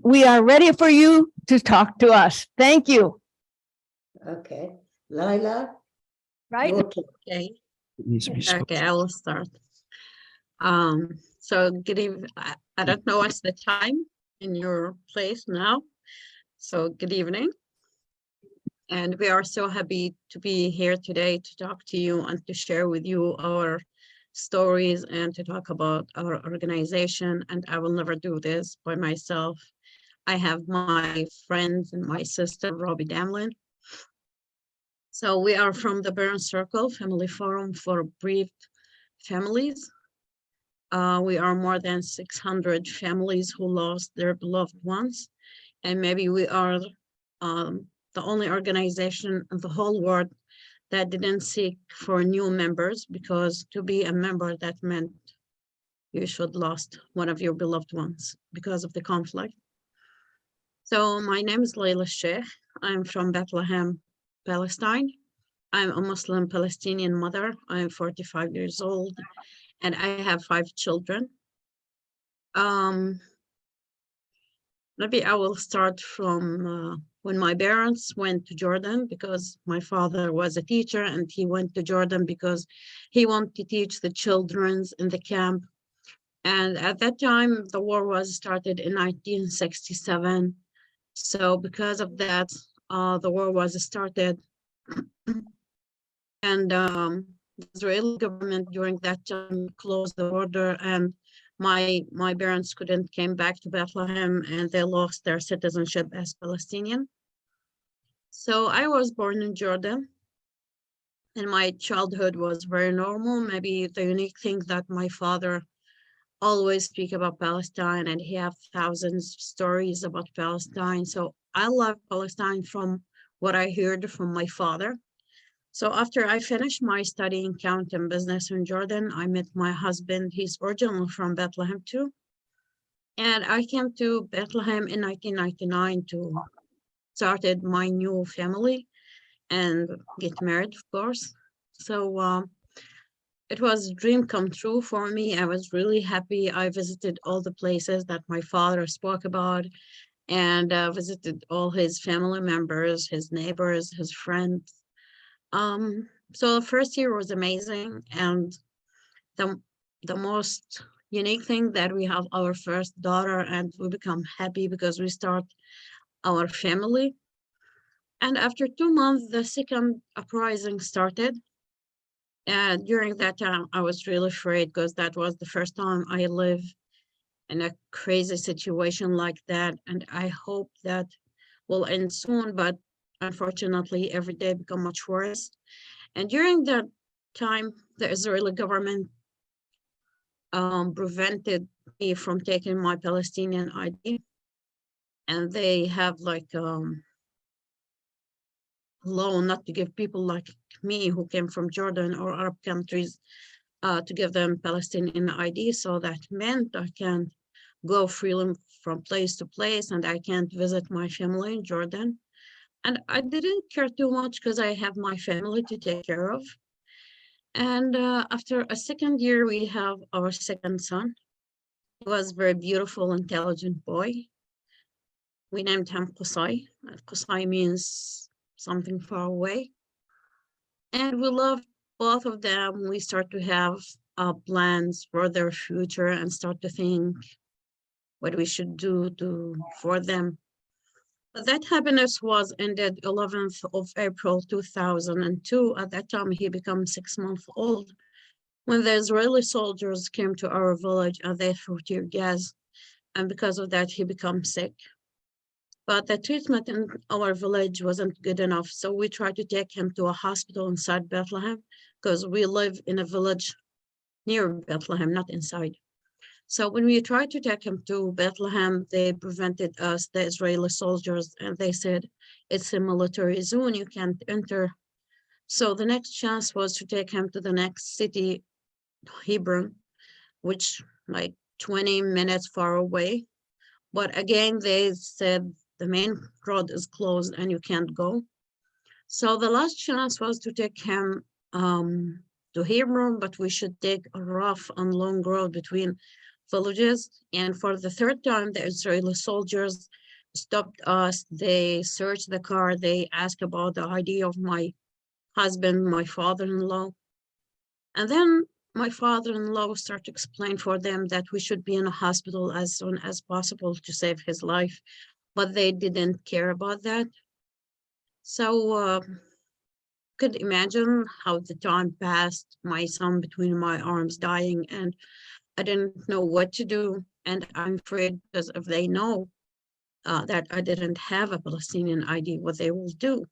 we are ready for you to talk to us. Thank you. Okay. Layla, Right? your turn. Okay. Needs to be spoken. Okay, I will start. So good evening. I don't know what's the time in your place now. So good evening. And we are so happy to be here today to talk to you and to share with you our stories and to talk about our organization. And I will never do this by myself. I have my friends and my sister, Robi Damelin. So we are from the Burn Circle Family Forum for Bereaved Families. We are more than 600 families who lost their beloved ones. And maybe we are the only organization in the whole world that didn't seek for new members, because to be a member, that meant you should lost one of your beloved ones because of the conflict. So my name is Layla Sheikh. I'm from Bethlehem, Palestine. I'm a Muslim Palestinian mother. I'm 45 years old and I have 5 children. Maybe I will start from when my parents went to Jordan, because my father was a teacher and he went to Jordan because he wanted to teach the children in the camp. And at that time, the war was started in 1967. So because of that, the war was started. And the Israeli government during that time closed the border, and my parents couldn't came back to Bethlehem and they lost their citizenship as Palestinian. So I was born in Jordan and my childhood was very normal. Maybe the unique thing that my father always speak about Palestine and he have thousands of stories about Palestine. So I love Palestine from what I heard from my father. So after I finished my study in accounting business in Jordan, I met my husband. He's originally from Bethlehem too. And I came to Bethlehem in 1999 to started my new family and get married, of course. So it was a dream come true for me. I was really happy. I visited all the places that my father spoke about and visited all his family members, his neighbors, his friends. So the first year was amazing, and the most unique thing that we have our first daughter and we become happy because we start our family. And after 2 months, the second uprising started. And during that time, I was really afraid because that was the first time I lived in a crazy situation like that. And I hope that will end soon, but unfortunately, every day become much worse. And during that time, the Israeli government prevented me from taking my Palestinian ID. And they have like law not to give people like me who came from Jordan or Arab countries to give them Palestinian ID. So that meant I can go freely from place to place and I can't visit my family in Jordan. And I didn't care too much because I have my family to take care of. And after a second year, we have our second son. He was a very beautiful, intelligent boy. We named him Qusay. Qusay means something far away. And we loved both of them. We start to have plans for their future and start to think what we should do for them. But that happiness was ended 11th of April 2002. At that time, he became 6 months old when the Israeli soldiers came to our village and they threw tear gas. And because of that, he became sick. But the treatment in our village wasn't good enough. So we tried to take him to a hospital inside Bethlehem because we live in a village near Bethlehem, not inside. So when we tried to take him to Bethlehem, they prevented us, the Israeli soldiers, and they said, it's a military zone, you can't enter. So the next chance was to take him to the next city, Hebron, which like 20 minutes far away. But again, they said the main road is closed and you can't go. So the last chance was to take him to Hebron, but we should take a rough and long road between villages. And for the third time, the Israeli soldiers stopped us. They searched the car. They asked about the ID of my husband, my father-in-law. And then my father-in-law started to explain for them that we should be in a hospital as soon as possible to save his life, but they didn't care about that. So could imagine how the time passed, my son between my arms dying, and I didn't know what to do. And I'm afraid because if they know that I didn't have a Palestinian ID, what they will do.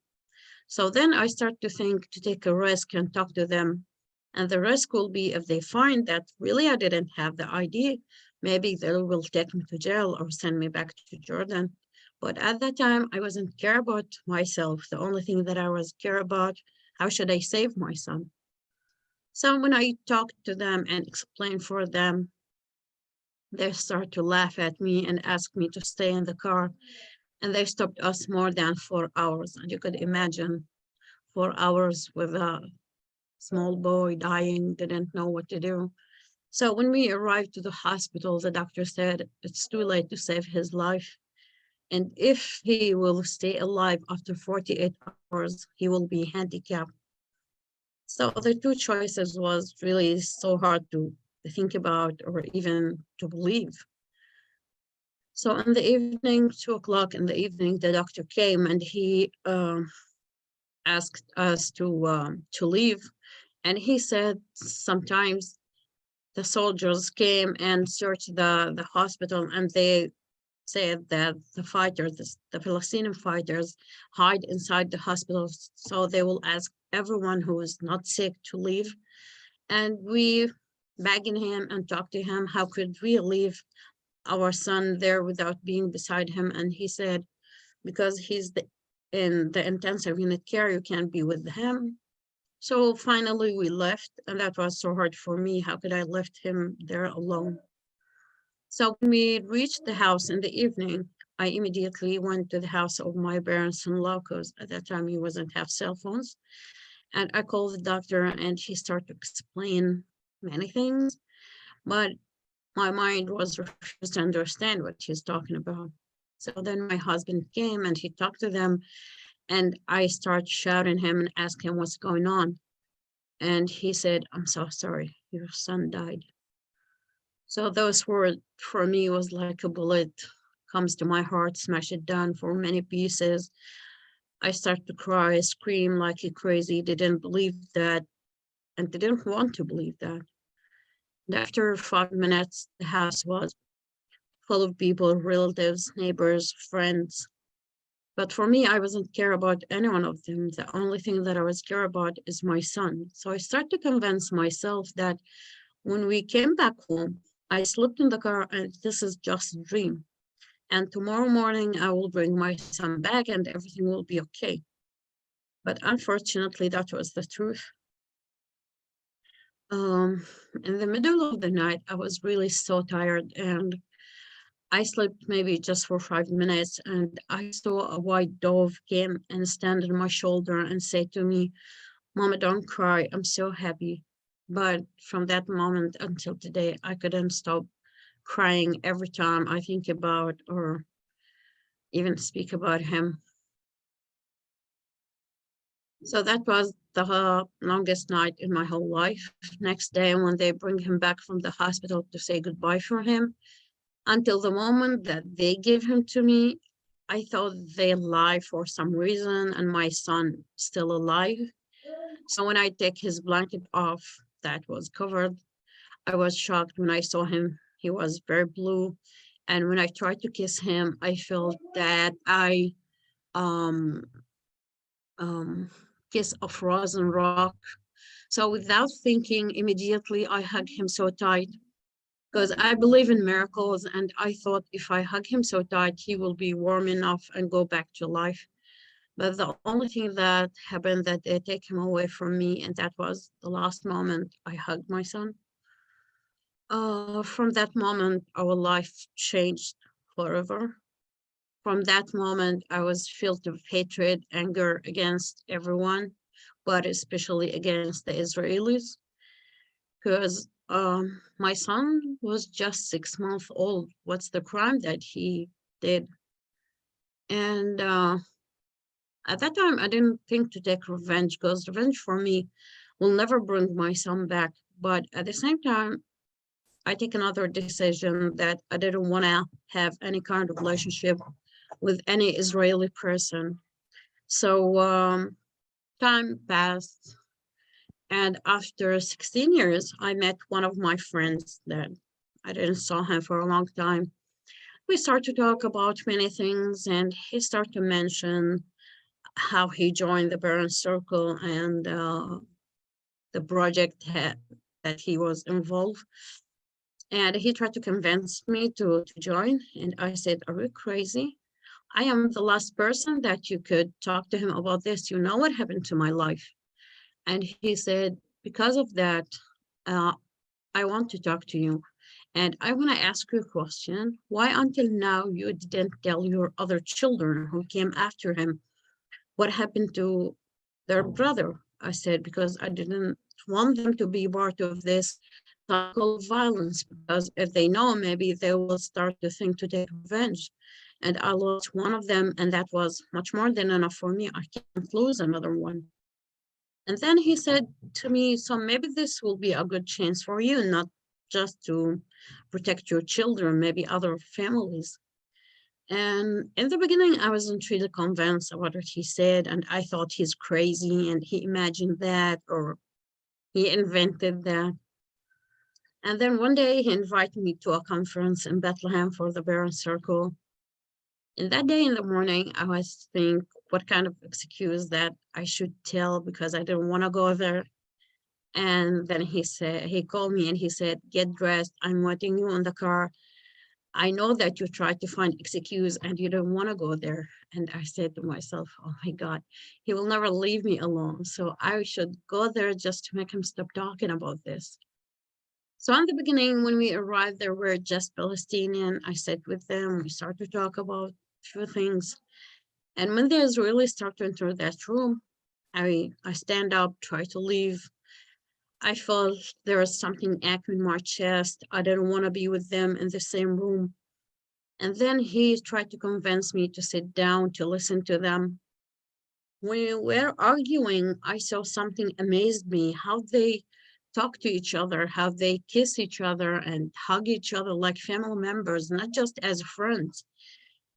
So then I start to think to take a risk and talk to them. And the risk will be if they find that really I didn't have the ID, maybe they will take me to jail or send me back to Jordan. But at that time, I wasn't care about myself. The only thing that I was care about, how should I save my son? So when I talked to them and explained for them, they start to laugh at me and ask me to stay in the car. And they stopped us more than 4 hours. And you could imagine 4 hours with a small boy dying, didn't know what to do. So when we arrived to the hospital, the doctor said it's too late to save his life. And if he will stay alive after 48 hours, he will be handicapped. So the two choices was really so hard to think about or even to believe. So in the evening, 2 o'clock in the evening, the doctor came and he asked us to leave. And he said sometimes the soldiers came and searched the hospital, and they said that the fighters, the Palestinian fighters, hide inside the hospitals. So they will ask everyone who is not sick to leave. And we begging him and talk to him, how could we leave our son there without being beside him? And he said, because he's in the intensive unit care, you can't be with him. So finally we left, and that was so hard for me. How could I left him there alone? So when we reached the house in the evening, I immediately went to the house of my parents-in-law, because at that time he wasn't have cell phones. And I called the doctor and he started to explain many things, but my mind was refused to understand what he's talking about. So then my husband came and he talked to them, and I started shouting him and asking him what's going on. And he said, I'm so sorry, your son died. So those words for me was like a bullet comes to my heart, smash it down for many pieces. I started to cry, scream like a crazy, didn't believe that, and didn't want to believe that. And after 5 minutes, the house was full of people, relatives, neighbors, friends. But for me, I wasn't care about any one of them. The only thing that I was care about is my son. So I started to convince myself that when we came back home, I slept in the car and this is just a dream. And tomorrow morning, I will bring my son back and everything will be okay. But unfortunately, that was the truth. In the middle of the night, I was really so tired, and I slept maybe just for 5 minutes, and I saw a white dove came and stand on my shoulder and say to me, Mama, don't cry, I'm so happy. But from that moment until today, I couldn't stop crying every time I think about or even speak about him. So that was the longest night in my whole life. Next day, when they bring him back from the hospital to say goodbye for him, until the moment that they gave him to me, I thought they lied for some reason and my son still alive. So when I take his blanket off that was covered, I was shocked when I saw him. He was very blue. And when I tried to kiss him, I felt that I um, kiss a frozen rock. So without thinking, immediately I hugged him so tight because I believe in miracles. And I thought if I hug him so tight, he will be warm enough and go back to life. But the only thing that happened that they take him away from me, and that was the last moment I hugged my son. From that moment, our life changed forever. From that moment, I was filled with hatred, anger against everyone, but especially against the Israelis, because my son was just 6 months old. What's the crime that he did? And at that time, I didn't think to take revenge, because revenge for me will never bring my son back. But at the same time, I take another decision that I didn't want to have any kind of relationship with any Israeli person. So time passed, and after 16 years, I met one of my friends that I didn't saw him for a long time. We started to talk about many things, and he started to mention how he joined the Parent Circle and the project that he was involved. And he tried to convince me to join. And I said, are you crazy? I am the last person that you could talk to him about this. You know what happened to my life. And he said, because of that, uh, I want to talk to you. And I want to ask you a question. Why until now you didn't tell your other children who came after him what happened to their brother? I said, because I didn't want them to be part of this cycle of violence, because if they know, maybe they will start to think to take revenge. And I lost one of them, and that was much more than enough for me. I can't lose another one. And then he said to me, so maybe this will be a good chance for you, not just to protect your children, maybe other families. And in the beginning, I wasn't really convinced about what he said, and I thought he's crazy and he imagined that or he invented that. And then one day he invited me to a conference in Bethlehem for the Parent Circle. And that day in the morning, I was thinking what kind of excuse that I should tell because I didn't want to go there. And then he called me and he said, get dressed. I'm waiting you in the car. I know that you tried to find excuse and you don't want to go there. And I said to myself, oh my God, he will never leave me alone. So I should go there just to make him stop talking about this. So in the beginning, when we arrived there, we're just Palestinian. I sat with them. We started to talk about a few things. And when the Israelis start to enter that room, I stand up, try to leave. I felt there was something aching in my chest. I didn't want to be with them in the same room. And then he tried to convince me to sit down, to listen to them. When we were arguing, I saw something amazed me, how they talk to each other, how they kiss each other and hug each other like family members, not just as friends.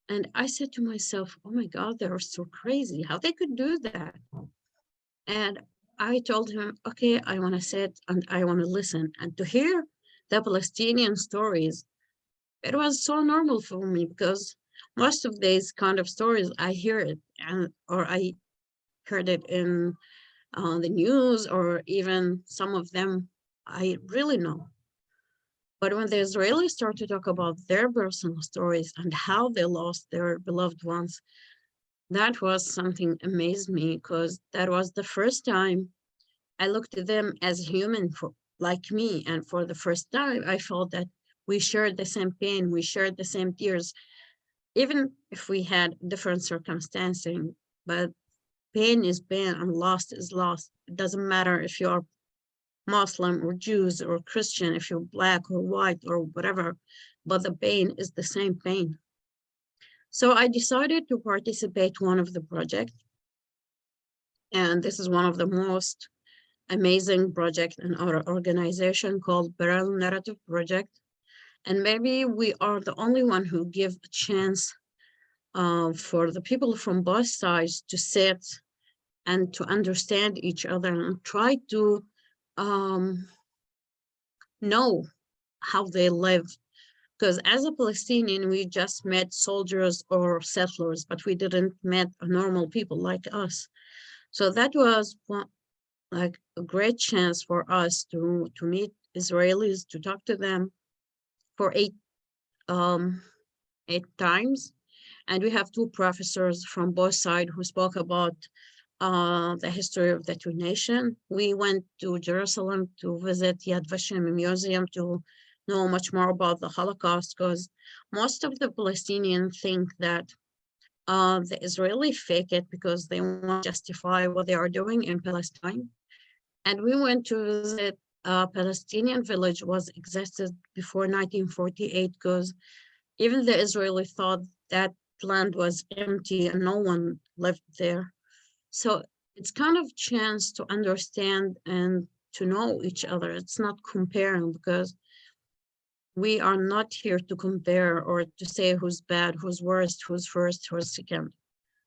And I said to myself, oh my God, they're so crazy, how they could do that. And I told him, okay, I want to sit and I want to listen. And to hear the Palestinian stories, it was so normal for me because most of these kind of stories, I hear it or I heard it in the news, or even some of them I really know. But when the Israelis start to talk about their personal stories and how they lost their beloved ones, that was something amazed me because that was the first time I looked at them as human like me. And for the first time, I felt that we shared the same pain, we shared the same tears, even if we had different circumstances. But pain is pain and loss is loss. It doesn't matter if you're Muslim or Jews or Christian, if you're black or white or whatever, but the pain is the same pain. So I decided to participate one of the project. And this is one of the most amazing project in our organization called Parallel Narrative Project. And maybe we are the only one who give a chance for the people from both sides to sit and to understand each other and try to know how they live. Because as a Palestinian, we just met soldiers or settlers, but we didn't met normal people like us. So that was like a great chance for us to meet Israelis, to talk to them for 8 times. And we have 2 professors from both sides who spoke about the history of the 2 nations. We went to Jerusalem to visit Yad Vashem Museum to know much more about the Holocaust, because most of the Palestinians think that the Israeli fake it because they want to justify what they are doing in Palestine. And we went to visit Palestinian village was existed before 1948, because even the Israeli thought that land was empty and no one lived there. So it's kind of chance to understand and to know each other. It's not comparing, because we are not here to compare or to say who's bad, who's worst, who's first, who's second,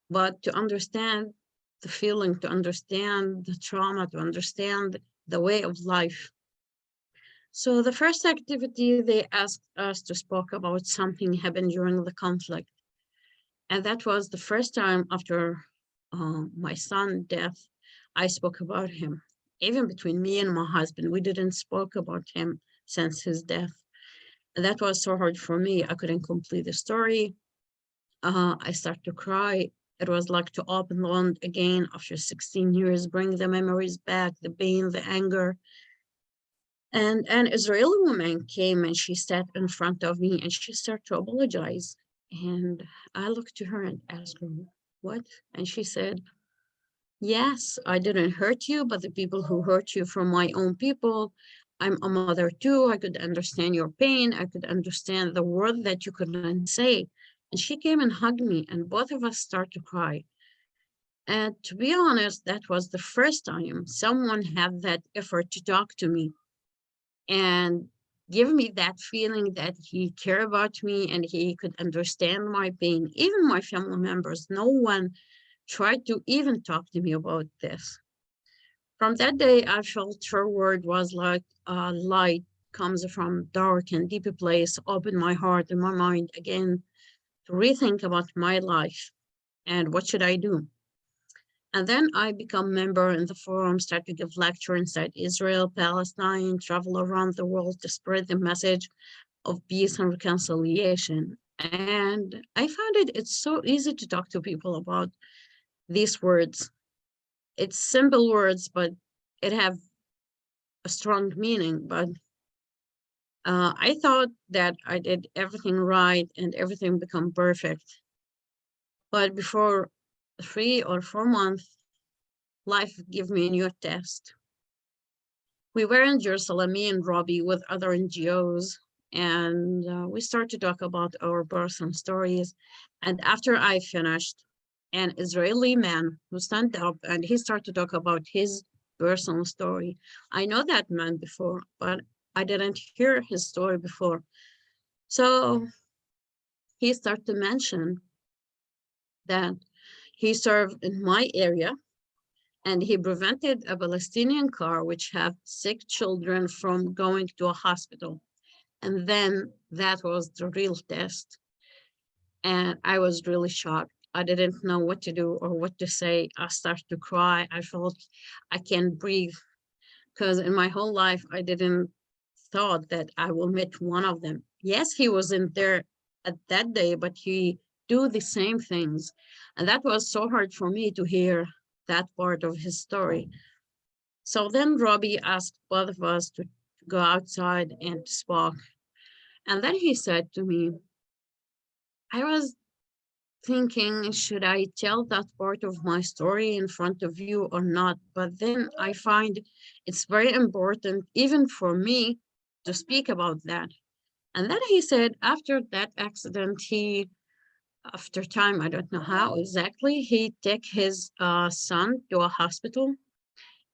but to understand the feeling, to understand the trauma, to understand the way of life. So the first activity, they asked us to speak about something happened during the conflict. And that was the first time after my son's death, I spoke about him. Even between me and my husband, we didn't spoke about him since his death. And that was so hard for me. I couldn't complete the story. I started to cry. It was like to open the wound again after 16 years, bring the memories back, the pain, the anger. And an Israeli woman came and she sat in front of me and she started to apologize. And I looked to her and asked her, what? And she said, yes, I didn't hurt you, but the people who hurt you from my own people, I'm a mother too. I could understand your pain. I could understand the word that you couldn't say. And she came and hugged me, and both of us started to cry. And to be honest, that was the first time someone had that effort to talk to me and give me that feeling that he cared about me and he could understand my pain. Even my family members, no one tried to even talk to me about this. From that day, I felt her word was like a light comes from dark and deep place, open my heart and my mind again to rethink about my life and what should I do. And then I become member in the forum, start to give lecture inside Israel, Palestine, travel around the world to spread the message of peace and reconciliation. And I found it's so easy to talk to people about these words. It's simple words, but it have a strong meaning. But I thought that I did everything right and everything become perfect. But before 3 or 4 months, life gave me a new test. We were in Jerusalem, me and Robi, with other NGOs, and we started to talk about our personal stories. And after I finished, an Israeli man who stand up and he started to talk about his personal story. I know that man before, but I didn't hear his story before. So he started to mention that he served in my area and he prevented a Palestinian car which had sick children from going to a hospital. And then that was the real test. And I was really shocked. I didn't know what to do or what to say. I started to cry. I felt I can't breathe because in my whole life, I didn't thought that I will meet one of them. Yes, he wasn't there at that day, but he do the same things. And that was so hard for me to hear that part of his story. So then Robbie asked both of us to go outside and speak. And then he said to me, I was thinking, should I tell that part of my story in front of you or not? But then I find it's very important, even for me, to speak about that. And then he said, after that accident, after time, I don't know how exactly, he took his son to a hospital.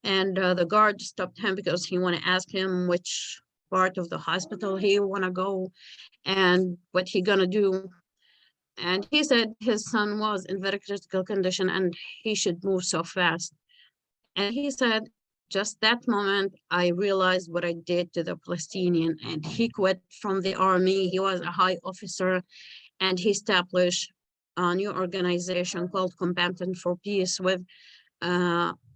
And the guard stopped him because he want to ask him which part of the hospital he want to go and what he gonna do. And he said his son was in very critical condition and he should move so fast. And he said, just that moment, I realized what I did to the Palestinian. And he quit from the army. He was a high officer and he established a new organization called Combatant for Peace with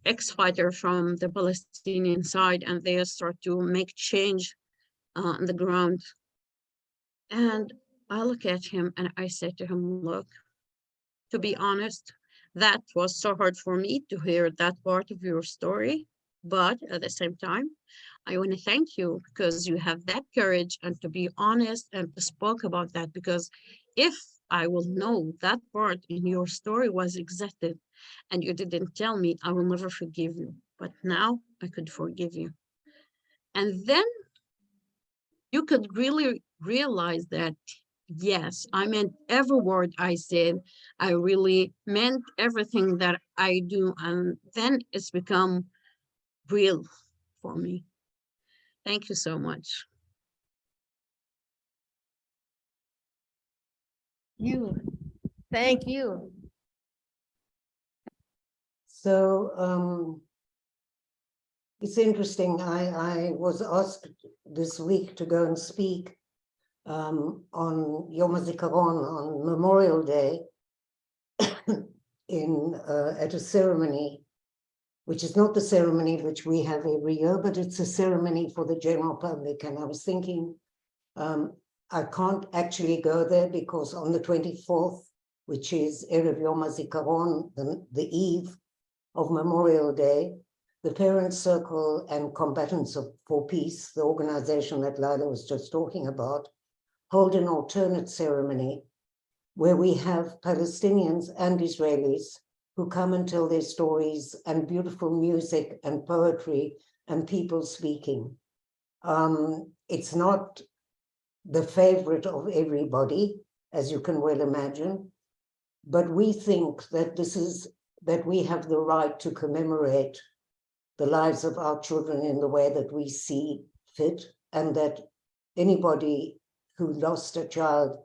ex-fighter from the Palestinian side. And they start to make change on the ground. And I look at him and I say to him, look, to be honest, that was so hard for me to hear that part of your story. But at the same time, I want to thank you because you have that courage and to be honest and to spoke about that. Because if I will know that part in your story was existed and you didn't tell me, I will never forgive you. But now I could forgive you. And then you could really realize that, yes, I meant every word I said. I really meant everything that I do. And then it's become real for me. Thank you so much. You, thank you. So it's interesting. I was asked this week to go and speak on Yom HaZikaron, on Memorial Day, at a ceremony, which is not the ceremony which we have every year, but it's a ceremony for the general public. And I was thinking, I can't actually go there because on the 24th, which is Erev Yom HaZikaron, the eve of Memorial Day, the Parents Circle and Combatants for Peace, the organization that Layla was just talking about, hold an alternate ceremony where we have Palestinians and Israelis who come and tell their stories, and beautiful music and poetry and people speaking. It's not the favorite of everybody, as you can well imagine, but we think that that we have the right to commemorate the lives of our children in the way that we see fit, and that anybody who lost a child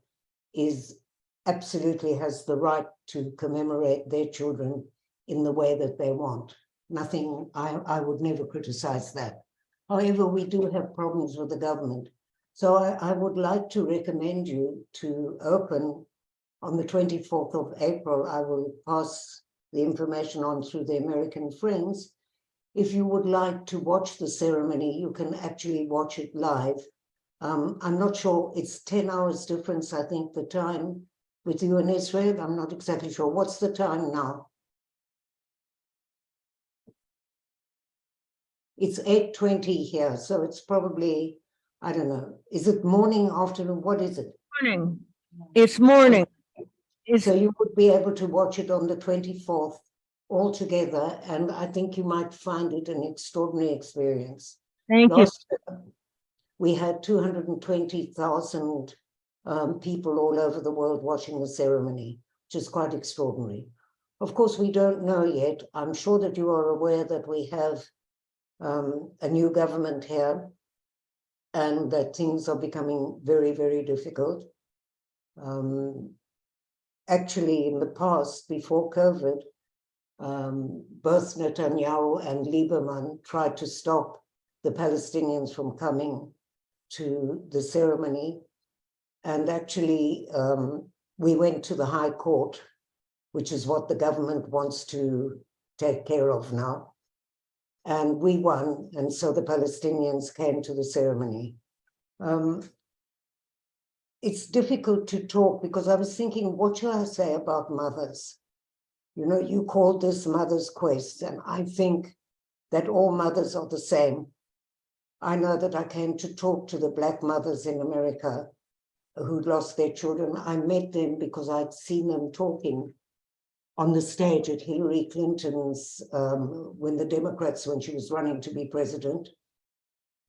absolutely has the right to commemorate their children in the way that they want. Nothing, I would never criticize that. However, we do have problems with the government. So I would like to recommend you to open on the 24th of April. I will pass the information on through the American friends. If you would like to watch the ceremony, you can actually watch it live. I'm not sure, it's 10 hours difference, I think, the time with you in Israel. I'm not exactly sure. What's the time now? It's 8:20 here, so it's probably, I don't know. Is it morning, afternoon? What is it? Morning. It's morning. So you would be able to watch it on the 24th all together, and I think you might find it an extraordinary experience. Thank you. Last year, we had 220,000 people all over the world watching the ceremony, which is quite extraordinary. Of course, we don't know yet. I'm sure that you are aware that we have a new government here, and that things are becoming very, very difficult. Actually, in the past, before COVID, both Netanyahu and Lieberman tried to stop the Palestinians from coming to the ceremony. And actually, we went to the High Court, which is what the government wants to take care of now. And we won, and so the Palestinians came to the ceremony. It's difficult to talk because I was thinking, what shall I say about mothers? You know, you called this Mother's Quest, and I think that all mothers are the same. I know that I came to talk to the Black mothers in America who'd lost their children. I met them because I'd seen them talking on the stage at Hillary Clinton's, when she was running to be president.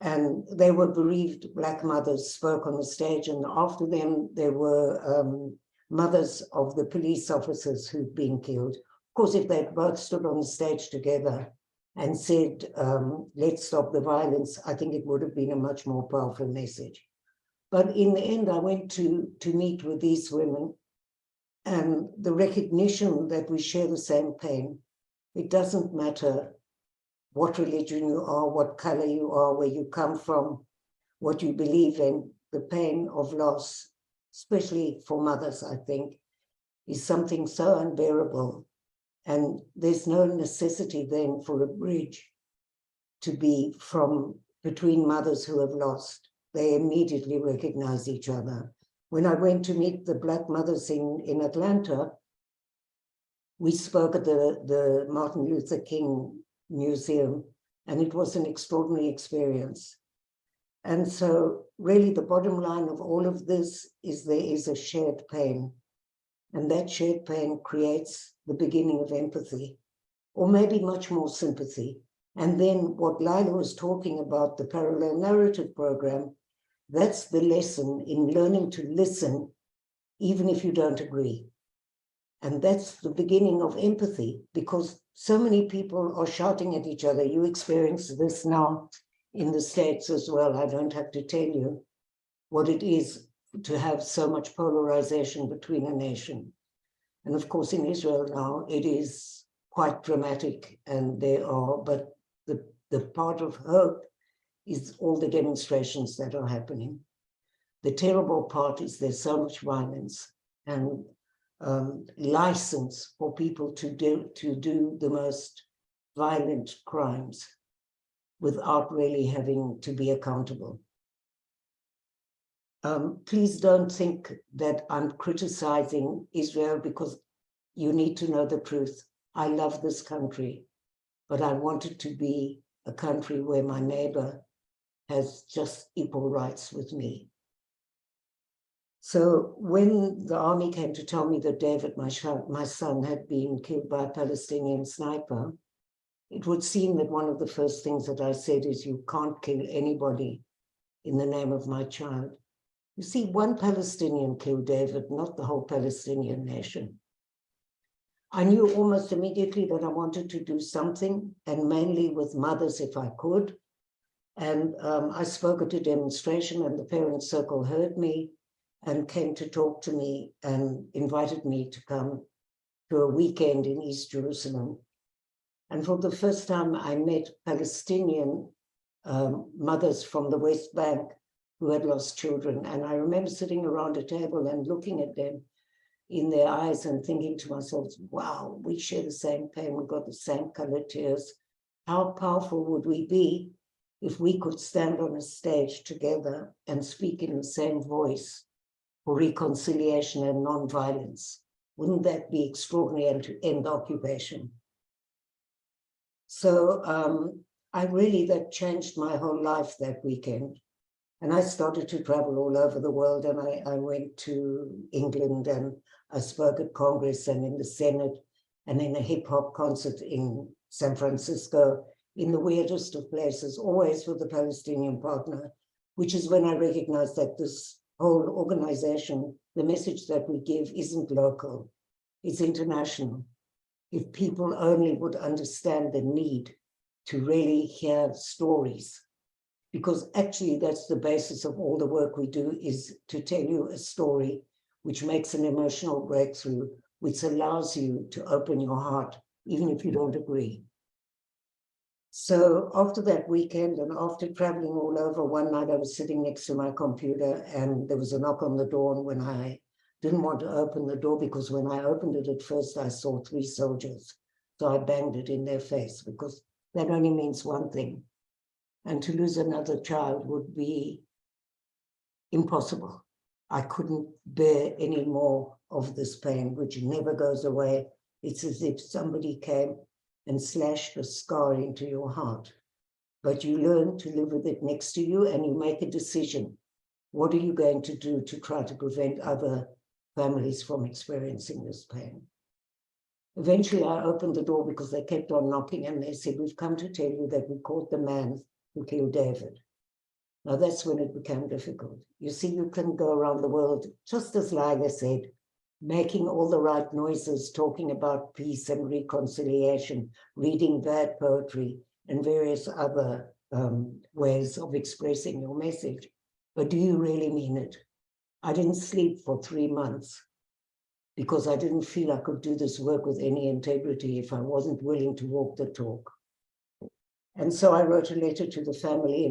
And they were bereaved Black mothers spoke on the stage, and after them, there were mothers of the police officers who'd been killed. Of course, if they'd both stood on the stage together and said, let's stop the violence, I think it would have been a much more powerful message. But in the end, I went to meet with these women, and the recognition that we share the same pain. It doesn't matter what religion you are, what color you are, where you come from, what you believe in. The pain of loss, especially for mothers, I think, is something so unbearable. And there's no necessity then for a bridge to be between mothers who have lost. They immediately recognize each other. When I went to meet the Black mothers in Atlanta, we spoke at the Martin Luther King Museum, and it was an extraordinary experience. And so really the bottom line of all of this is there is a shared pain, and that shared pain creates the beginning of empathy, or maybe much more sympathy. And then what Layla was talking about, the parallel narrative program, that's the lesson in learning to listen, even if you don't agree. And that's the beginning of empathy, because so many people are shouting at each other. You experience this now in the States as well. I don't have to tell you what it is to have so much polarization between a nation. And of course, in Israel now, it is quite dramatic, and but the part of hope is all the demonstrations that are happening. The terrible part is there's so much violence and license for people to do the most violent crimes without really having to be accountable. Please don't think that I'm criticizing Israel, because you need to know the truth. I love this country, but I want it to be a country where my neighbor has just equal rights with me. So when the army came to tell me that David, my son, had been killed by a Palestinian sniper, it would seem that one of the first things that I said is, you can't kill anybody in the name of my child. You see, one Palestinian killed David, not the whole Palestinian nation. I knew almost immediately that I wanted to do something, and mainly with mothers if I could. And I spoke at a demonstration, and the parent circle heard me and came to talk to me and invited me to come to a weekend in East Jerusalem. And for the first time, I met Palestinian mothers from the West Bank who had lost children. And I remember sitting around a table and looking at them in their eyes and thinking to myself, wow, we share the same pain, we've got the same colored tears. How powerful would we be if we could stand on a stage together and speak in the same voice for reconciliation and non-violence? Wouldn't that be extraordinary, and to end occupation? So that changed my whole life that weekend. And I started to travel all over the world, and I went to England, and I spoke at Congress and in the Senate and in a hip hop concert in San Francisco, in the weirdest of places, always with a Palestinian partner, which is when I recognized that this whole organization, the message that we give isn't local, it's international. If people only would understand the need to really hear stories, because actually that's the basis of all the work we do, is to tell you a story which makes an emotional breakthrough, which allows you to open your heart, even if you don't agree. So after that weekend, and after traveling all over, one night I was sitting next to my computer, and there was a knock on the door, and when I didn't want to open the door, because when I opened it at first, I saw 3 soldiers. So I banged it in their face, because that only means one thing. And to lose another child would be impossible. I couldn't bear any more of this pain, which never goes away. It's as if somebody came and slashed a scar into your heart. But you learn to live with it next to you, and you make a decision. What are you going to do to try to prevent other families from experiencing this pain? Eventually, I opened the door because they kept on knocking, and they said, we've come to tell you that we caught the man who killed David. Now that's when it became difficult. You see, you can go around the world, just as Layla said, making all the right noises, talking about peace and reconciliation, reading bad poetry, and various other ways of expressing your message. But do you really mean it? I didn't sleep for 3 months because I didn't feel I could do this work with any integrity if I wasn't willing to walk the talk. And so I wrote a letter to the family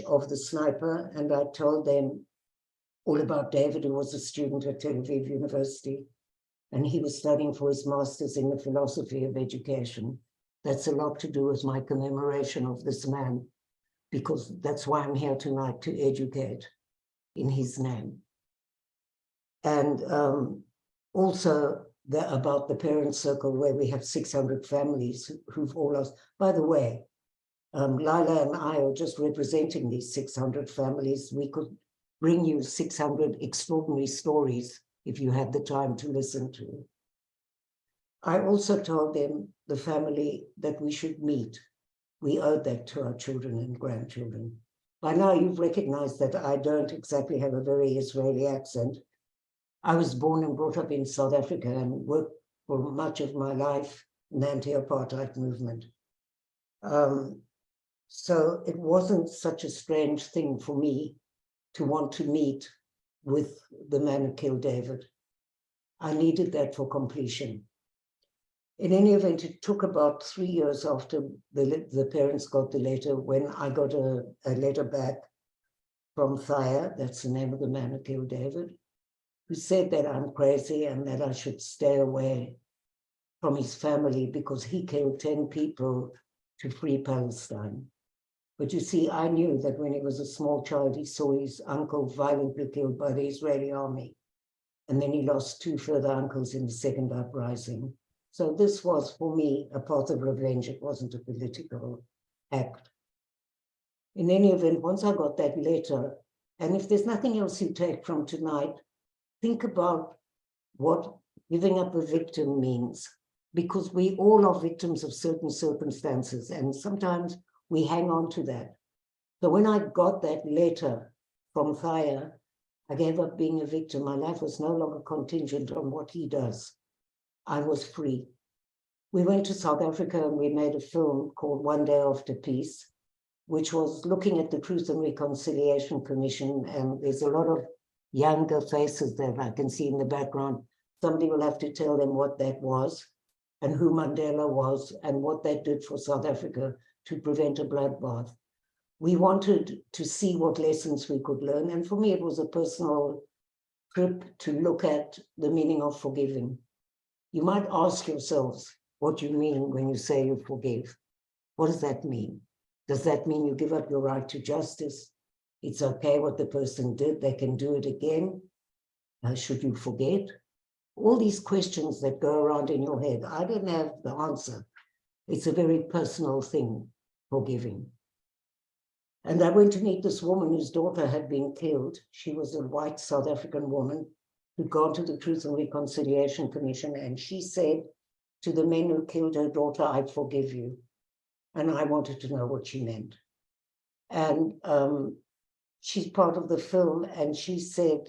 of the sniper, and I told them all about David, who was a student at Tel Aviv University, and he was studying for his master's in the philosophy of education. That's a lot to do with my commemoration of this man, because that's why I'm here tonight, to educate in his name. And also about the parent circle, where we have 600 families who've all lost. By the way, Layla and I are just representing these 600 families. We could bring you 600 extraordinary stories if you had the time to listen to. I also told them, the family, that we should meet we owe that to our children and grandchildren. By now, you've recognized that I don't exactly have a very Israeli accent. I was born and brought up in South Africa and worked for much of my life in the anti-apartheid movement. So it wasn't such a strange thing for me to want to meet with the man who killed David. I needed that for completion. In any event, it took about 3 years after the parents got the letter when I got a letter back from Thaya, that's the name of the man who killed David, who said that I'm crazy and that I should stay away from his family because he killed 10 people to free Palestine. But you see, I knew that when he was a small child, he saw his uncle violently killed by the Israeli army. And then he lost 2 further uncles in the second uprising. So this was, for me, a path of revenge. It wasn't a political act. In any event, once I got that letter, and if there's nothing else you take from tonight, think about what giving up a victim means, because we all are victims of certain circumstances, and sometimes we hang on to that. So when I got that letter from Thaya, I gave up being a victim. My life was no longer contingent on what he does. I was free. We went to South Africa and we made a film called One Day After Peace, which was looking at the Truth and Reconciliation Commission. And there's a lot of younger faces that I can see in the background. Somebody will have to tell them what that was and who Mandela was and what that did for South Africa to prevent a bloodbath. We wanted to see what lessons we could learn. And for me, it was a personal trip to look at the meaning of forgiving. You might ask yourselves what you mean when you say you forgive. What does that mean? Does that mean you give up your right to justice? It's okay what the person did, they can do it again. Should you forget? All these questions that go around in your head, I don't have the answer. It's a very personal thing, forgiving. And I went to meet this woman whose daughter had been killed. She was a white South African woman who'd gone to the Truth and Reconciliation Commission, and she said to the men who killed her daughter, I forgive you. And I wanted to know what she meant. And she's part of the film, and she said,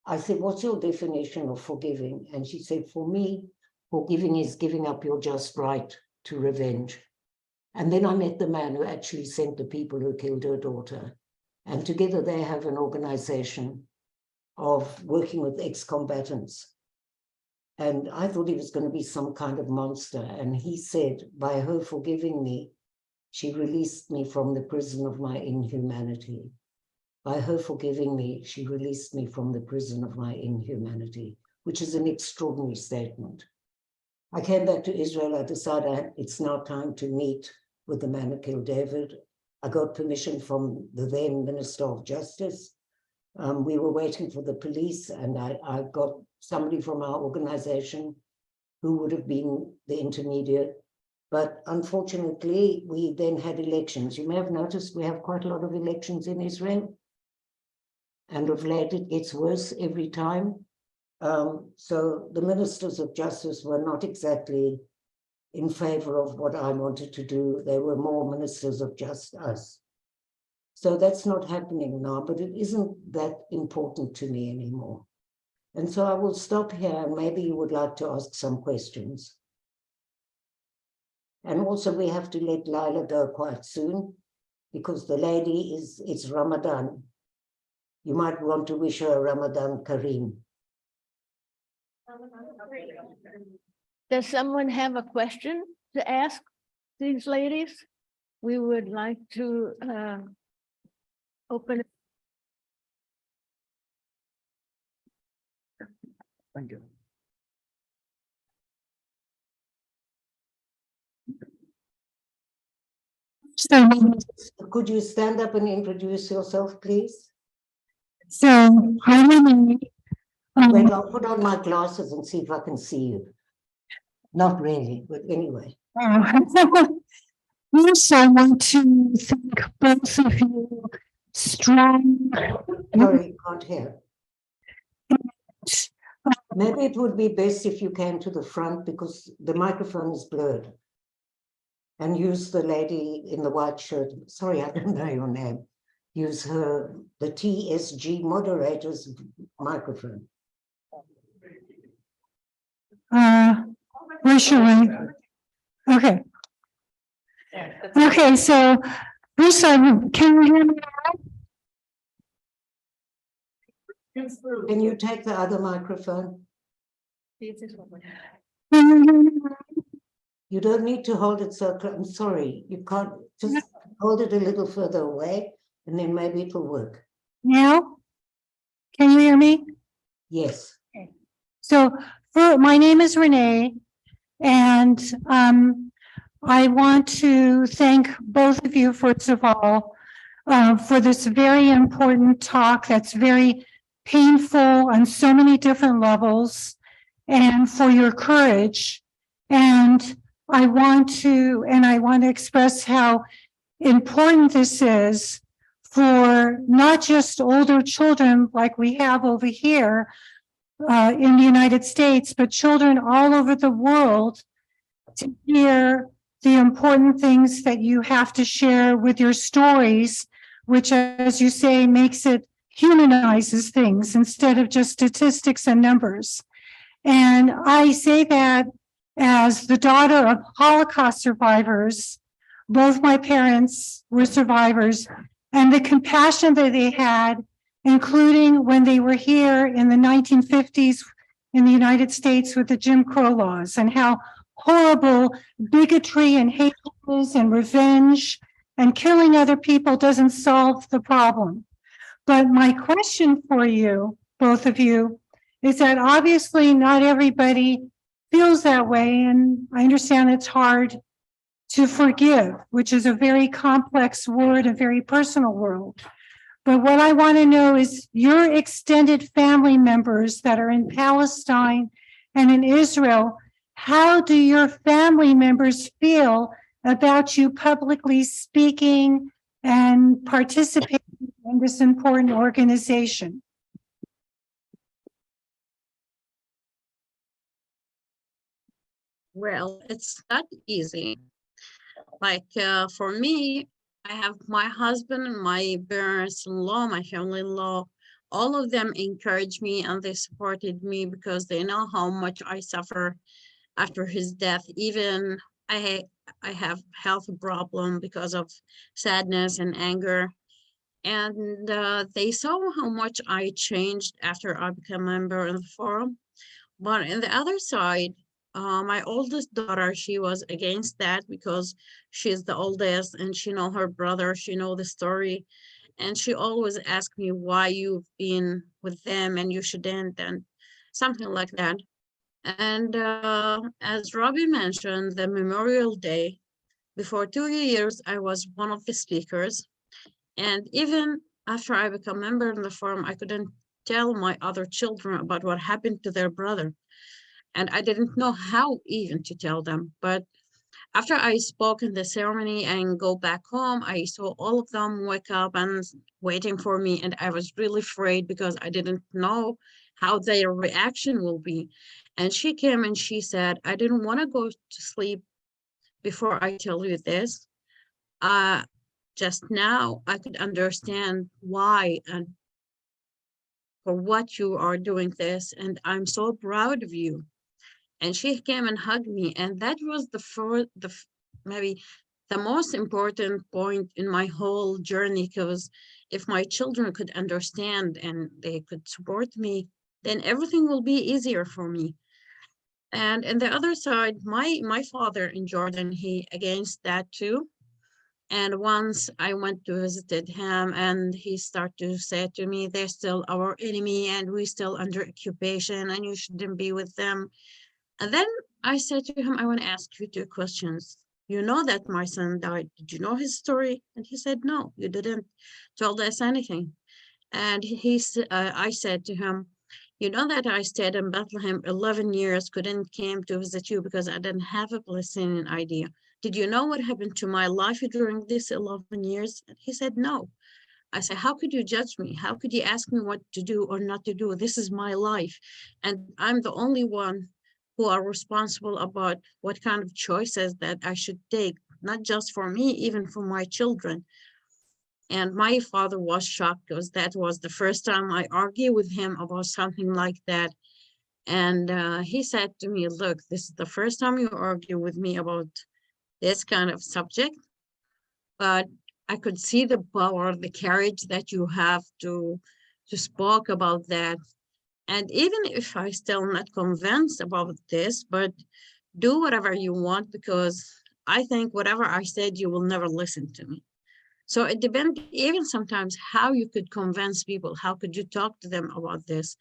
I said, what's your definition of forgiving? And she said, for me, forgiving is giving up your just right to revenge. And then I met the man who actually sent the people who killed her daughter. And together they have an organization of working with ex-combatants. And I thought he was going to be some kind of monster. And he said, by her forgiving me, she released me from the prison of my inhumanity. By her forgiving me, she released me from the prison of my inhumanity, which is an extraordinary statement. I came back to Israel. I decided it's now time to meet with the man who killed David. I got permission from the then Minister of Justice. We were waiting for the police, and I got somebody from our organization who would have been the intermediate. But unfortunately, we then had elections. You may have noticed we have quite a lot of elections in Israel. And of late, it gets worse every time. So the ministers of justice were not exactly in favor of what I wanted to do. They were more ministers of justice. So that's not happening now, but it isn't that important to me anymore. And so I will stop here, and maybe you would like to ask some questions. And also we have to let Layla go quite soon, because the lady it's Ramadan. You might want to wish her Ramadan Kareem. Does someone have a question to ask these ladies? We would like to open it. Thank you. So, Could you stand up and introduce yourself, please? hi, my name. Wait, I'll put on my glasses and see if I can see you. Not really, but anyway. First, I want to thank both of you strong. Sorry, you can't hear. Maybe it would be best if you came to the front because the microphone is blurred. and use the lady in the white shirt. Sorry, I don't know your name. Use the TSG moderator's microphone. Where should I? Okay. Okay, so Bruce, can you hear me? Can you take the other microphone? Can you hear me? You don't need to hold it so close. I'm sorry, you can't. Just hold it a little further away, and then maybe it'll work. Now? Can you hear me? Yes. So my name is Renee, and I want to thank both of you, first of all, for this very important talk that's very painful on so many different levels, and for your courage. And I want to express how important this is for not just older children like we have over here in the United States, but children all over the world to hear the important things that you have to share with your stories, which, as you say, makes it humanizes things instead of just statistics and numbers. And I say that as the daughter of Holocaust survivors. Both my parents were survivors, and the compassion that they had, including when they were here in the 1950s in the United States with the Jim Crow laws, and how horrible bigotry and hate is, and revenge and killing other people doesn't solve the problem. But my question for you, both of you, is that obviously not everybody feels that way, and I understand it's hard to forgive, which is a very complex word, a very personal word. But what I want to know is your extended family members that are in Palestine and in Israel, how do your family members feel about you publicly speaking and participating in this important organization? Well, it's not easy. Like for me, I have my husband, my parents-in-law, my family-in-law, all of them encouraged me and they supported me because they know how much I suffer after his death. Even I have health problem because of sadness and anger. And they saw how much I changed after I became a member in the forum. But on the other side, my oldest daughter, she was against that because she's the oldest and she know her brother, she know the story. And she always asked me why you've been with them and you shouldn't, and something like that. And as Robi mentioned, the Memorial Day, before 2 years, I was one of the speakers. And even after I became a member in the forum, I couldn't tell my other children about what happened to their brother. And I didn't know how even to tell them. But after I spoke in the ceremony and go back home, I saw all of them wake up and waiting for me. And I was really afraid because I didn't know how their reaction will be. And she came and she said, I didn't want to go to sleep before I tell you this. Just now I could understand why and for what you are doing this. And I'm so proud of you. And she came and hugged me, and that was maybe the most important point in my whole journey, because if my children could understand and they could support me, then everything will be easier for me. And on the other side, my father in Jordan, he against that too. And once I went to visit him and he started to say to me, they're still our enemy and we still under occupation and you shouldn't be with them. And then I said to him, I want to ask you 2 questions. You know that my son died. Did you know his story? And he said, no, you didn't told us anything. And I said to him, you know that I stayed in Bethlehem 11 years, couldn't came to visit you because I didn't have a Palestinian idea. Did you know what happened to my life during this 11 years? And he said, no. I said, how could you judge me? How could you ask me what to do or not to do? This is my life. And I'm the only one who are responsible about what kind of choices that I should take. not just for me, even for my children. And my father was shocked because that was the first time I argued with him about something like that. And he said to me, look, this is the first time you argue with me about this kind of subject, but I could see the power, the courage that you have to speak about that. And even if I still not convinced about this, but do whatever you want, because I think whatever I said, you will never listen to me. So it depends even sometimes how you could convince people, how could you talk to them about this?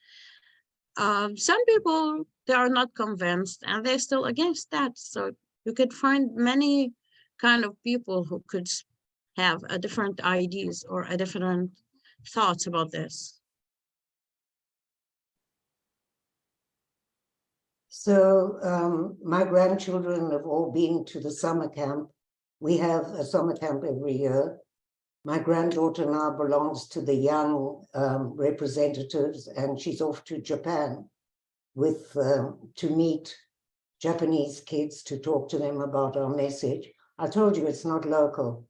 Some people, they are not convinced and they're still against that. So you could find many kind of people who could have a different ideas or a different thoughts about this. So my grandchildren have all been to the summer camp. We have a summer camp every year. My granddaughter now belongs to the young representatives, and she's off to Japan with to meet Japanese kids to talk to them about our message. I told you it's not local.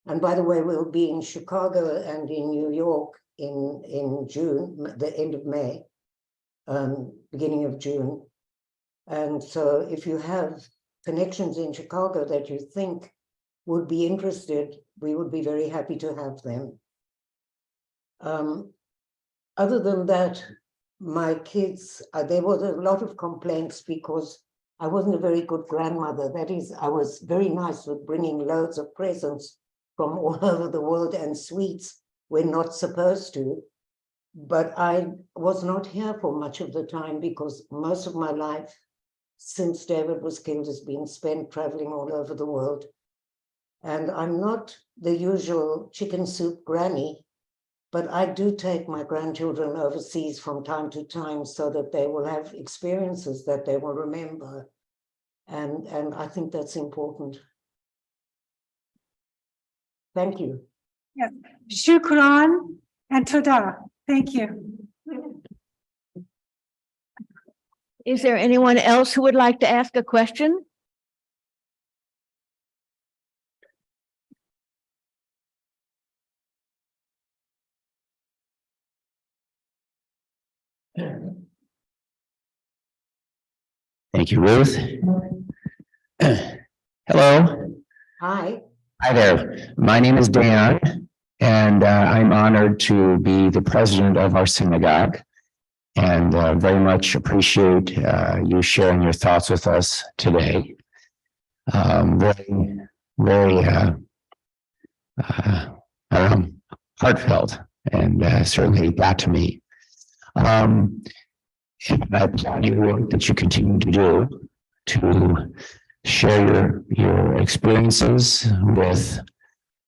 And by the way, we'll be in Chicago and in New York in June, the end of May, beginning of June. And so if you have connections in Chicago that you think would be interested, we would be very happy to have them. Other than that, my kids, there was a lot of complaints because I wasn't a very good grandmother. That is, I was very nice with bringing loads of presents from all over the world and sweets we're not supposed to. But I was not here for much of the time because most of my life since David was killed has been spent traveling all over the world. And I'm not the usual chicken soup granny, but I do take my grandchildren overseas from time to time so that they will have experiences that they will remember. And I think that's important. Thank you. Yeah. Shukran and toda. Thank you. Is there anyone else who would like to ask a question? Thank you, Ruth. Hello. Hi. Hi there. My name is Dan, and I'm honored to be the president of our synagogue, and very much appreciate you sharing your thoughts with us today. Very, I don't know, heartfelt, and certainly got to me. And I applaud your work that you continue to do to share your experiences with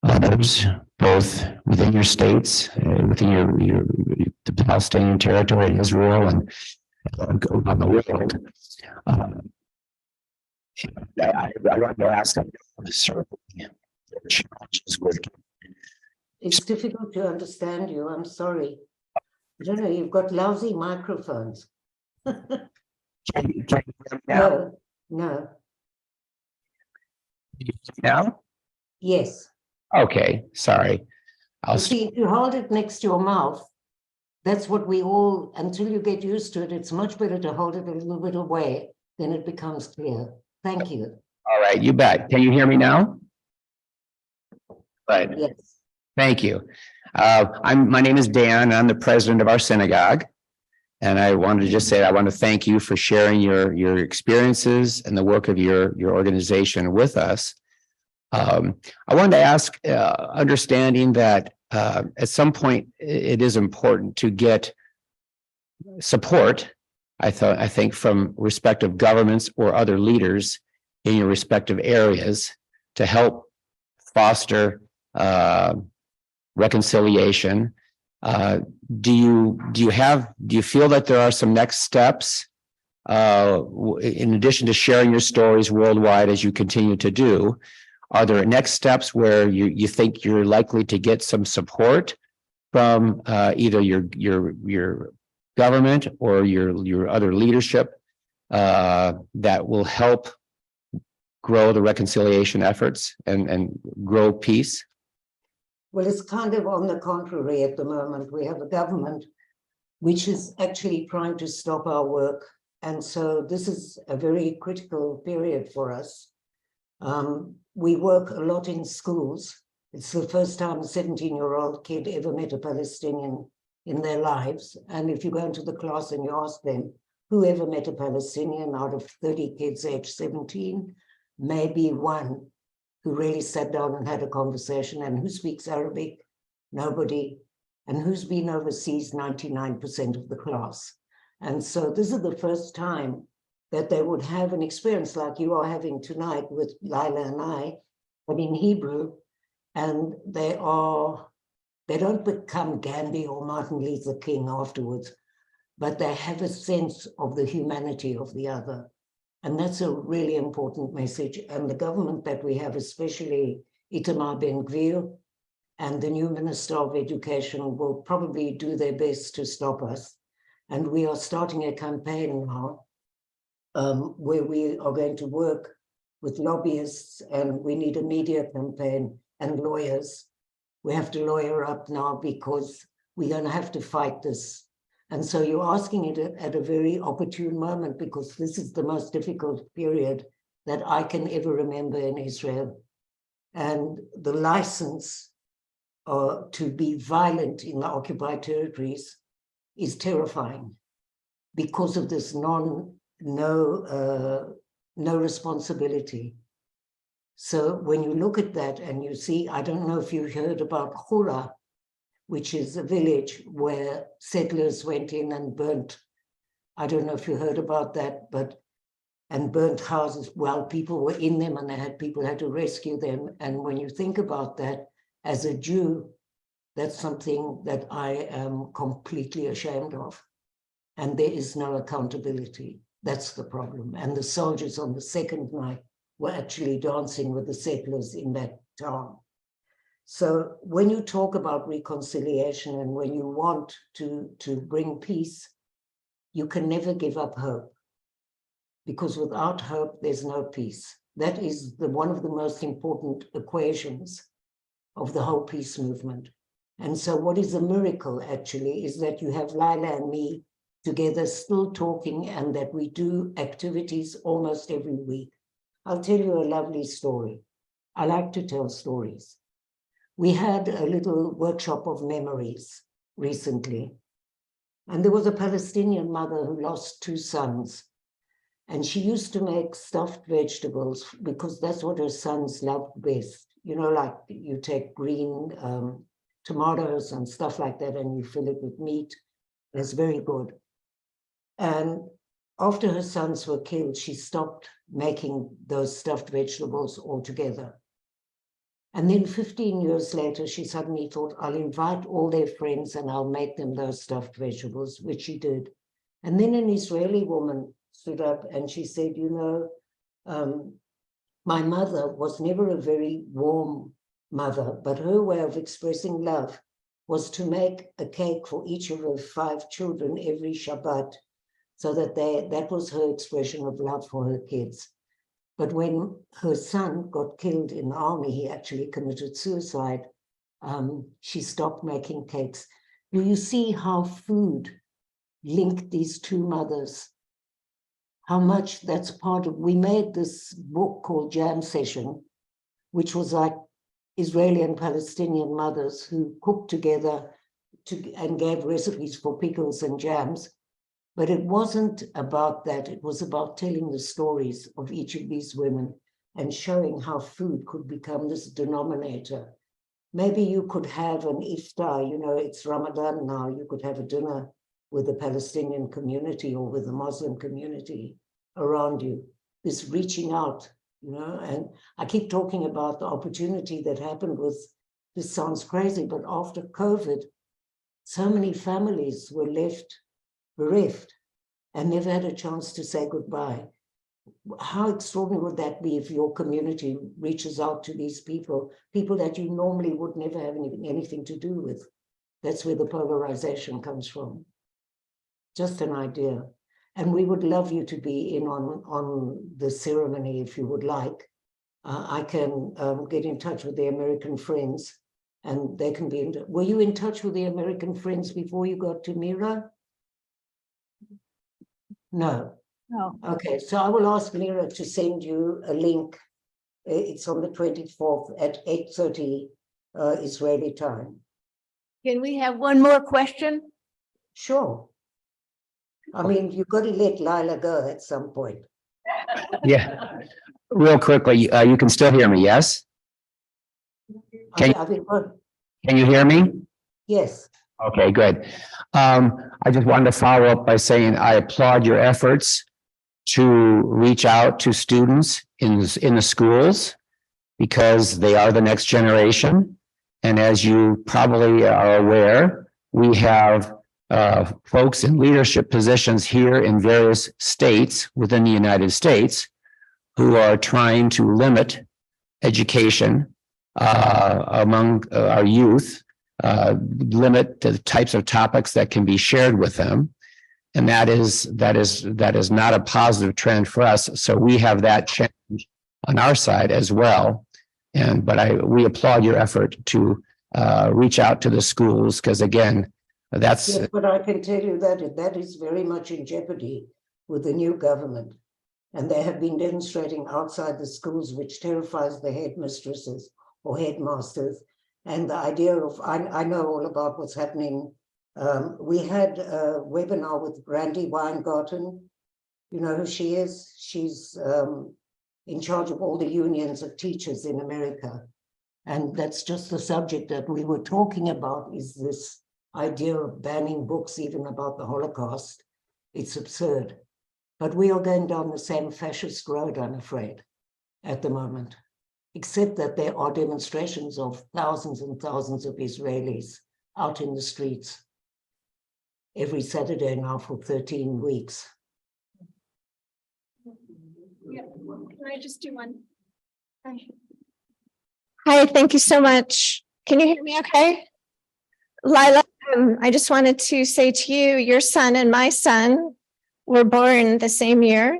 others, both within your states, within the Palestinian territory in Israel, and around the world. I want to ask challenges with. It's difficult to understand you. I'm sorry. I don't know, you've got lousy microphones. Can you hear me now? No. Now? Yes. Okay, sorry. You see, if you hold it next to your mouth, that's what we all, until you get used to it, it's much better to hold it a little bit away, then it becomes clear. Thank you. All right, you bet. Can you hear me now? Right. Yes. Thank you. My name is Dan. I'm the president of our synagogue. And I wanted to just say, I want to thank you for sharing your experiences and the work of your organization with us. I wanted to ask, understanding that at some point it is important to get support, I think, from respective governments or other leaders in your respective areas to help foster reconciliation. Do you feel that there are some next steps in addition to sharing your stories worldwide as you continue to do? Are there next steps where you think you're likely to get some support from either your government or your other leadership that will help grow the reconciliation efforts and grow peace? Well, it's kind of on the contrary at the moment. We have a government which is actually trying to stop our work. And so this is a very critical period for us. We work a lot in schools. It's the first time a 17-year-old kid ever met a Palestinian in their lives. And if you go into the class and you ask them, who ever met a Palestinian out of 30 kids aged 17, maybe one who really sat down and had a conversation. And who speaks Arabic? Nobody. And who's been overseas? 99% of the class. And so this is the first time that they would have an experience like you are having tonight with Layla and I, but in Hebrew, and they don't become Gandhi or Martin Luther King afterwards, but they have a sense of the humanity of the other. And that's a really important message. And the government that we have, especially Itamar Ben-Gvir and the new Minister of Education, will probably do their best to stop us. And we are starting a campaign now where we are going to work with lobbyists, and we need a media campaign and lawyers. We have to lawyer up now because we're going to have to fight this. And so you're asking it at a very opportune moment, because this is the most difficult period that I can ever remember in Israel. And the license to be violent in the occupied territories is terrifying because of this no responsibility. So when you look at that and you see, I don't know if you heard about Hura, which is a village where settlers went in and burnt. I don't know if you heard about that, and burnt houses while people were in them, and people had to rescue them. And when you think about that, as a Jew, that's something that I am completely ashamed of. And there is no accountability. That's the problem. And the soldiers on the second night were actually dancing with the settlers in that town. So when you talk about reconciliation and when you want to bring peace, you can never give up hope, because without hope, there's no peace. That is one of the most important equations of the whole peace movement. And so what is a miracle, actually, is that you have Layla and me together still talking, and that we do activities almost every week. I'll tell you a lovely story. I like to tell stories. We had a little workshop of memories recently, and there was a Palestinian mother who lost 2 sons, and she used to make stuffed vegetables because that's what her sons loved best. You know, like you take green tomatoes and stuff like that, and you fill it with meat. It's very good. And after her sons were killed, she stopped making those stuffed vegetables altogether. And then 15 years later, she suddenly thought, I'll invite all their friends and I'll make them those stuffed vegetables, which she did. And then an Israeli woman stood up and she said, you know, my mother was never a very warm mother, but her way of expressing love was to make a cake for each of her 5 children every Shabbat, so that that was her expression of love for her kids. But when her son got killed in the army, he actually committed suicide. She stopped making cakes. Do you see how food linked these 2 mothers? How much that's part of, we made this book called Jam Session, which was like Israeli and Palestinian mothers who cooked together and gave recipes for pickles and jams. But it wasn't about that. It was about telling the stories of each of these women and showing how food could become this denominator. Maybe you could have an iftar, you know, it's Ramadan now, you could have a dinner with the Palestinian community or with the Muslim community around you. This reaching out, you know, and I keep talking about the opportunity that happened with, this sounds crazy, but after COVID, so many families were left bereft and never had a chance to say goodbye. How extraordinary would that be if your community reaches out to these people that you normally would never have anything to do with? That's where the polarization comes from. Just an idea. And we would love you to be in on the ceremony if you would like. I can get in touch with the American Friends, and they can be in. Were you in touch with the American Friends before you got to Mira? No. No. Okay, so I will ask Mira to send you a link. It's on the 24th at 8:30 Israeli time. Can we have one more question? Sure. I mean, you've got to let Layla go at some point. Yeah, real quickly, you can still hear me, yes? Can- I mean, Can you hear me? yes. Okay, good. I just wanted to follow up by saying I applaud your efforts to reach out to students in the schools because they are the next generation. And as you probably are aware, we have folks in leadership positions here in various states within the United States who are trying to limit education among our youth, limit the types of topics that can be shared with them. And that is not a positive trend for us. So we have that change on our side as well. But we applaud your effort to reach out to the schools because again, that's. Yes, but I can tell you that that is very much in jeopardy with the new government. And they have been demonstrating outside the schools, which terrifies the headmistresses or headmasters. And the idea of, I know all about what's happening. We had a webinar with Randy Weingarten. You know who she is? She's in charge of all the unions of teachers in America. And that's just the subject that we were talking about, is this idea of banning books even about the Holocaust. It's absurd. But we are going down the same fascist road, I'm afraid, at the moment, except that there are demonstrations of thousands and thousands of Israelis out in the streets every Saturday now for 13 weeks. Yeah. Can I just do one? Hi, thank you so much. Can you hear me okay? Layla, I just wanted to say to you, your son and my son were born the same year,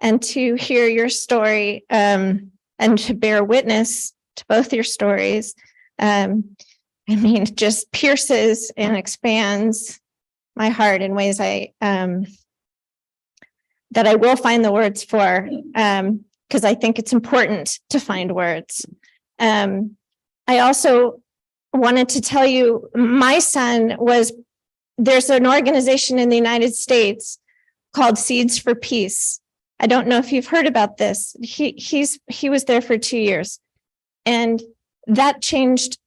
and to hear your story and to bear witness to both your stories, I mean, it just pierces and expands my heart in ways that I will find the words for, because I think it's important to find words. I also wanted to tell you, my son there's an organization in the United States called Seeds for Peace. I don't know if you've heard about this. He was there for 2 years, and that changed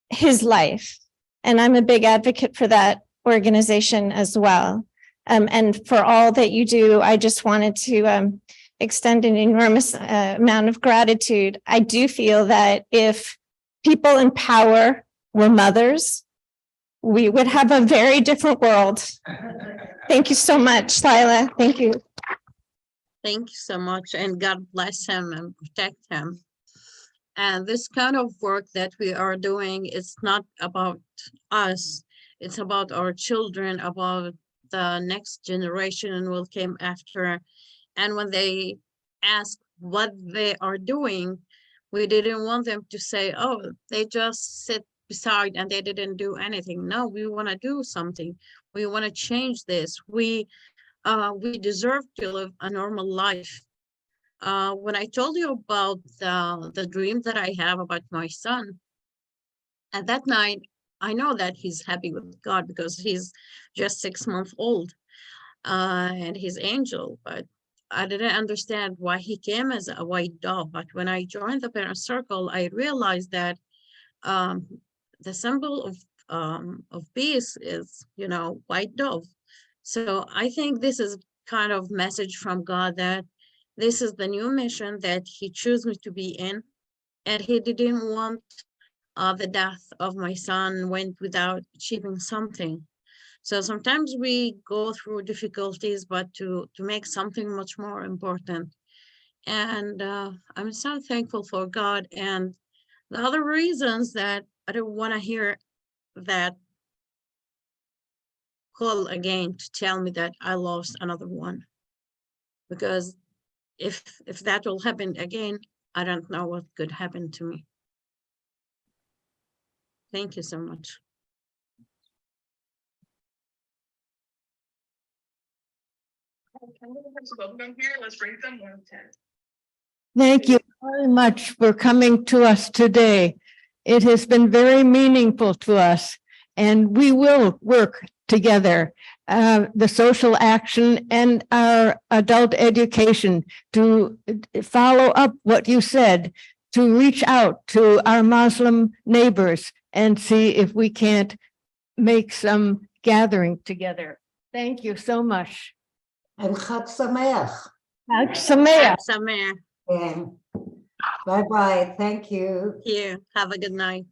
his life. And I'm a big advocate for that organization as well. And for all that you do, I just wanted to extend an enormous amount of gratitude. I do feel that if people in power were mothers, we would have a very different world. Thank you so much, Layla. Thank you. Thank you so much, and God bless him and protect him. And this kind of work that we are doing is not about us. It's about our children, about the next generation will come after. And when they ask what they are doing, we didn't want them to say, oh, they just sit beside and they didn't do anything. No, we want to do something. We want to change this. We deserve to live a normal life. When I told you about the dream that I have about my son, at that night, I know that he's happy with God because he's just 6 months old and he's angel, but I didn't understand why he came as a white dove. But when I joined the parent circle, I realized that the symbol of peace is, white dove. So I think this is kind of message from God that this is the new mission that he chose me to be in, and he didn't want the death of my son went without achieving something. So sometimes we go through difficulties, but to make something much more important. And I'm so thankful for God. And the other reasons that I don't want to hear that call again to tell me that I lost another one. Because if that will happen again, I don't know what could happen to me. Thank you so much. Thank you very much for coming to us today. It has been very meaningful to us, and we will work together, the social action and our adult education, to follow up what you said, to reach out to our Muslim neighbors and see if we can't make some gathering together. Thank you so much. And Chag Sameach. Chag Sameach. Samir, Yeah. Bye-bye. Thank you. here, have a good night.